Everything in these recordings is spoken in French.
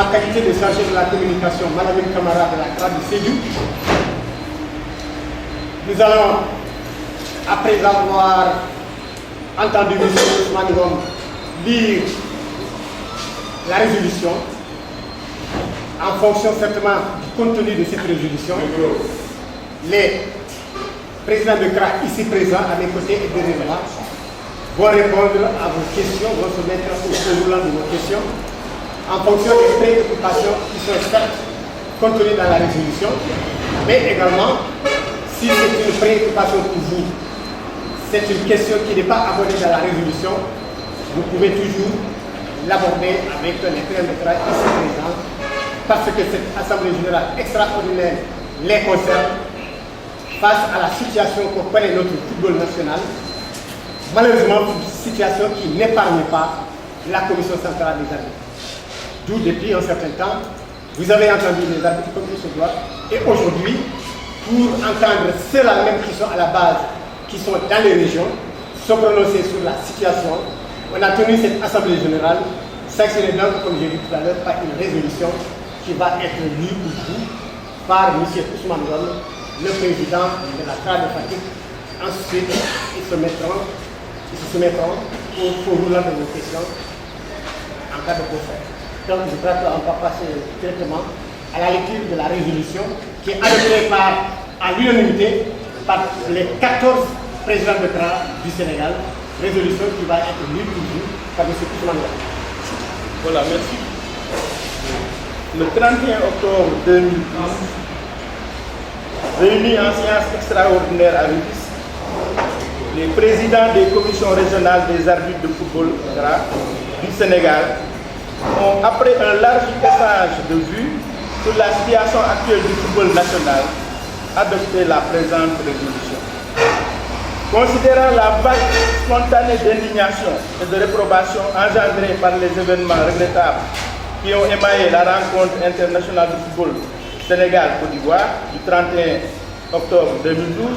ma qualité de chargé de la communication, Madame Camara de la CRA de Sédhiou, nous allons, après avoir entendu M. Ousmane Ngom lire la résolution, en fonction certainement du contenu de cette résolution, les présidents de CRA ici présents à mes côtés et derrière moi vont répondre à vos questions, vont se mettre au déroulant de vos questions en fonction des préoccupations qui sont certes contenues dans la résolution, mais également, si c'est une préoccupation pour vous, c'est une question qui n'est pas abordée dans la résolution, vous pouvez toujours l'aborder avec les présidents de CRA ici présents, parce que cette Assemblée générale extraordinaire les concerne face à la situation que connaît notre football national. Malheureusement, une situation qui n'épargne pas la commission centrale des arbitres. D'où, depuis un certain temps, vous avez entendu les arbitres comme il se doit. Et aujourd'hui, pour entendre ceux-là même qui sont à la base, qui sont dans les régions, se prononcer sur la situation, on a tenu cette Assemblée générale, sanctionnée donc, comme j'ai dit tout à l'heure, par une résolution qui va être lue pour vous par M. Ousmane Ngom, le président de la CRA de Fatick. Ensuite, ils se soumettront au roulant de vos questions en cas de besoin. Donc, je crois qu'on va passer directement à la lecture de la résolution qui est adoptée à l'unanimité par les 14 présidents de CRA du Sénégal. Résolution qui va être lue pour vous par M. Ousmane Ngom. Voilà, merci. Le 31 octobre 2012, réunis en séance extraordinaire à Rufisque, les présidents des commissions régionales des arbitres de football du Sénégal ont, après un large échange de vues sur la situation actuelle du football national, adopté la présente résolution. Considérant la vague spontanée d'indignation et de réprobation engendrée par les événements regrettables qui ont émaillé la rencontre internationale de football Sénégal-Côte d'Ivoire du 31 octobre 2012,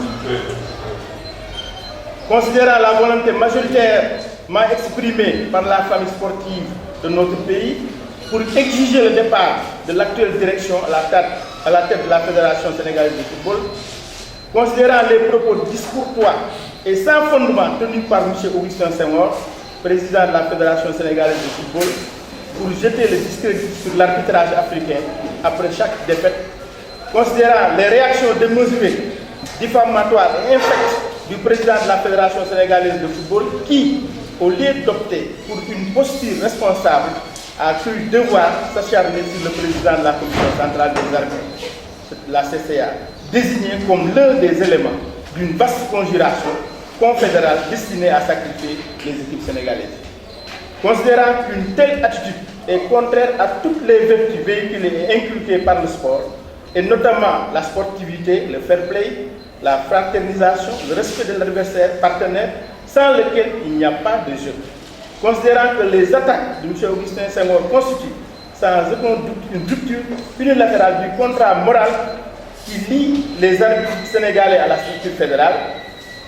considérant la volonté majoritairement exprimée par la famille sportive de notre pays pour exiger le départ de l'actuelle direction à la tête de la Fédération sénégalaise de football, considérant les propos discourtois et sans fondement tenus par M. Augustin Senghor, président de la Fédération sénégalaise de football, pour jeter le discrédit sur l'arbitrage africain après chaque défaite, considérant les réactions démesurées, diffamatoires et infectes du président de la Fédération sénégalaise de football qui, au lieu d'opter pour une posture responsable, a cru devoir s'acharner sur le président de la Commission centrale des arbitres, la CCA, désigné comme l'un des éléments d'une vaste conjuration confédérale destinée à sacrifier les équipes sénégalaises. Considérant qu'une telle attitude est contraire à toutes les vertus véhiculées et inculquées par le sport, et notamment la sportivité, le fair play, la fraternisation, le respect de l'adversaire partenaire, sans lequel il n'y a pas de jeu. Considérant que les attaques de M. Augustin Senghor constituent sans aucun doute une rupture unilatérale du contrat moral qui lie les arbitres sénégalais à la structure fédérale,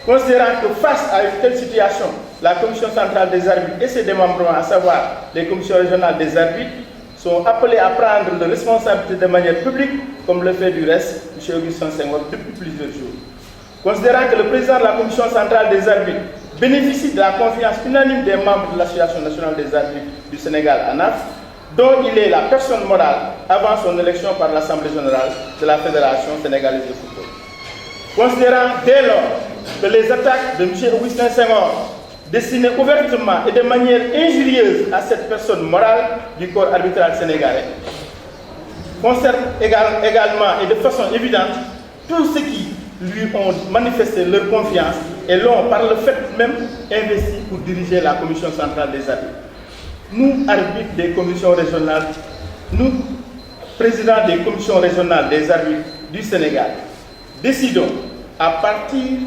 considérant que face à une telle situation, la Commission centrale des arbitres et ses démembrements, à savoir les commissions régionales des arbitres, sont appelés à prendre leurs responsabilités de manière publique, comme le fait du reste M. Augustin Senghor depuis plusieurs jours. Considérant que le président de la Commission centrale des arbitres bénéficie de la confiance unanime des membres de l'Association nationale des arbitres du Sénégal, ANAF, dont il est la personne morale avant son élection par l'Assemblée générale de la Fédération sénégalaise de football. Considérant dès lors que les attaques de M. Augustin Senghor, destinées ouvertement et de manière injurieuse à cette personne morale du corps arbitral sénégalais, concernent également et de façon évidente tous ceux qui lui ont manifesté leur confiance et l'ont par le fait même investi pour diriger la Commission centrale des arbitres. Nous, arbitres des commissions régionales, nous, présidents des commissions régionales des arbitres du Sénégal, décidons à partir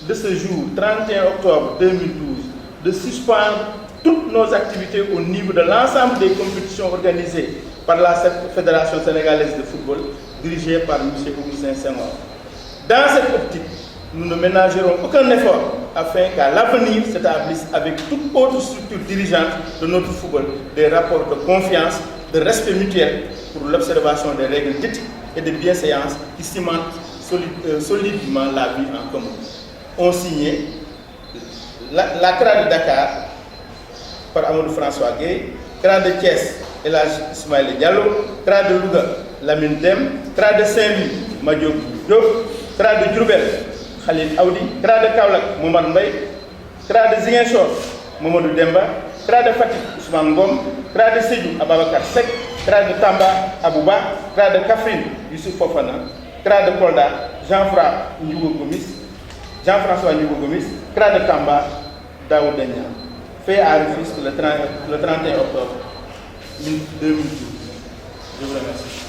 de ce jour, 31 octobre 2012, de suspendre toutes nos activités au niveau de l'ensemble des compétitions organisées par la Fédération sénégalaise de football, dirigée par M. Augustin Senghor. Dans cette optique, nous ne ménagerons aucun effort afin qu'à l'avenir s'établisse avec toute autre structure dirigeante de notre football des rapports de confiance de respect mutuel pour l'observation des règles d'éthique et de bienséance qui cimentent solidement la vie en commun. Ont signé la CRA de Dakar par Amadou François Gueye, CRA de Thiès, El Hadj Ismaïla Diallo, CRA de Louga, Lamine Dem, CRA de Saint-Louis, Madiop Diop, CRA de Diourbel, Khalil Aoudi, CRA de Kaolack, Momar Mbaye, CRA de Ziguinchor, Mamadou Demba, CRA de Fatick, Ousmane Ngom, CRA de Sédhiou, Ababacar Seck, CRA de Tamba, Abouba, CRA de Kaffrine, Youssouf Fofana, CRA de Kolda, Jean-François Ndiougo Gomis, CRA de Tamba, Daoud Denya. Fait à Rufisque le 31 octobre 2012. Je vous remercie.